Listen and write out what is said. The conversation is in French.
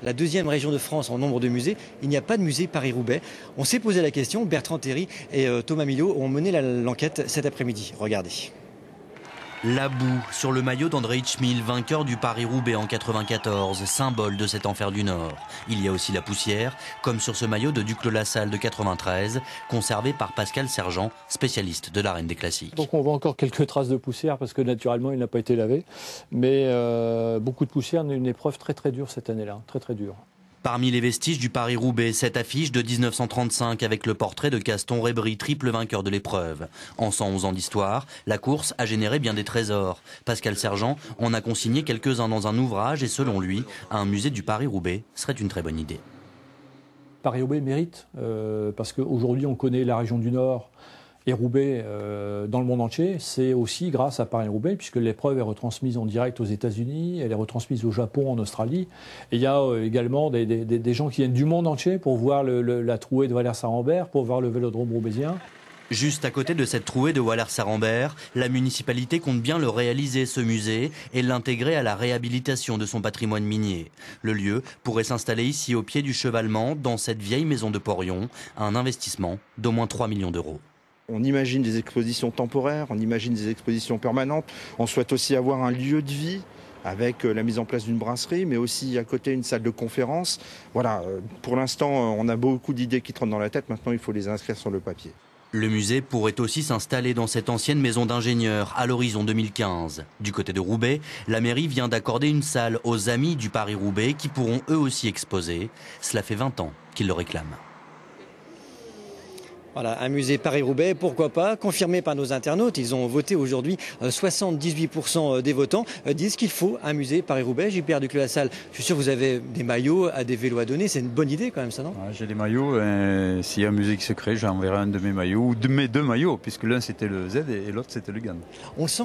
la deuxième région de France en nombre de musées, il n'y a pas de musée Paris-Roubaix. On s'est posé la question, Bertrand Théry et Thomas Millot ont mené l'enquête cet après-midi. Regardez. La boue sur le maillot d'André Hitchmill, vainqueur du Paris-Roubaix en 94, symbole de cet enfer du Nord. Il y a aussi la poussière, comme sur ce maillot de Duclos-Lassalle de 93, conservé par Pascal Sergent, spécialiste de l'arène des classiques. Donc on voit encore quelques traces de poussière parce que naturellement il n'a pas été lavé. Mais beaucoup de poussière, une épreuve très dure cette année-là, très dure. Parmi les vestiges du Paris-Roubaix, cette affiche de 1935 avec le portrait de Gaston Rébry, triple vainqueur de l'épreuve. En 111 ans d'histoire, la course a généré bien des trésors. Pascal Sergent en a consigné quelques-uns dans un ouvrage et selon lui, un musée du Paris-Roubaix serait une très bonne idée. Paris-Roubaix mérite, parce qu'aujourd'hui on connaît la région du Nord et Roubaix dans le monde entier, c'est aussi grâce à Paris-Roubaix, puisque l'épreuve est retransmise en direct aux États-Unis, elle est retransmise au Japon, en Australie. Et il y a également des gens qui viennent du monde entier pour voir la trouée de Walers-Sarambert, pour voir le vélodrome roubaisien. Juste à côté de cette trouée de Walers-Sarambert, la municipalité compte bien le réaliser, ce musée, et l'intégrer à la réhabilitation de son patrimoine minier. Le lieu pourrait s'installer ici au pied du Chevalement, dans cette vieille maison de Porion, un investissement d'au moins 3 millions d'euros. On imagine des expositions temporaires, on imagine des expositions permanentes. On souhaite aussi avoir un lieu de vie avec la mise en place d'une brasserie, mais aussi à côté une salle de conférence. Voilà, pour l'instant, on a beaucoup d'idées qui trottent dans la tête. Maintenant, il faut les inscrire sur le papier. Le musée pourrait aussi s'installer dans cette ancienne maison d'ingénieurs à l'horizon 2015. Du côté de Roubaix, la mairie vient d'accorder une salle aux amis du Paris-Roubaix qui pourront eux aussi exposer. Cela fait 20 ans qu'ils le réclament. Voilà, un musée Paris-Roubaix, pourquoi pas, confirmé par nos internautes. Ils ont voté aujourd'hui, 78% des votants disent qu'il faut un musée Paris-Roubaix. JPR Duclos-Lassalle, je suis sûr que vous avez des maillots, des vélos à donner. C'est une bonne idée quand même ça, non? J'ai des maillots, s'il y a un musée qui se crée, j'enverrai un de mes maillots, ou de mes deux maillots, puisque l'un c'était le Z et l'autre c'était le GAN. On sent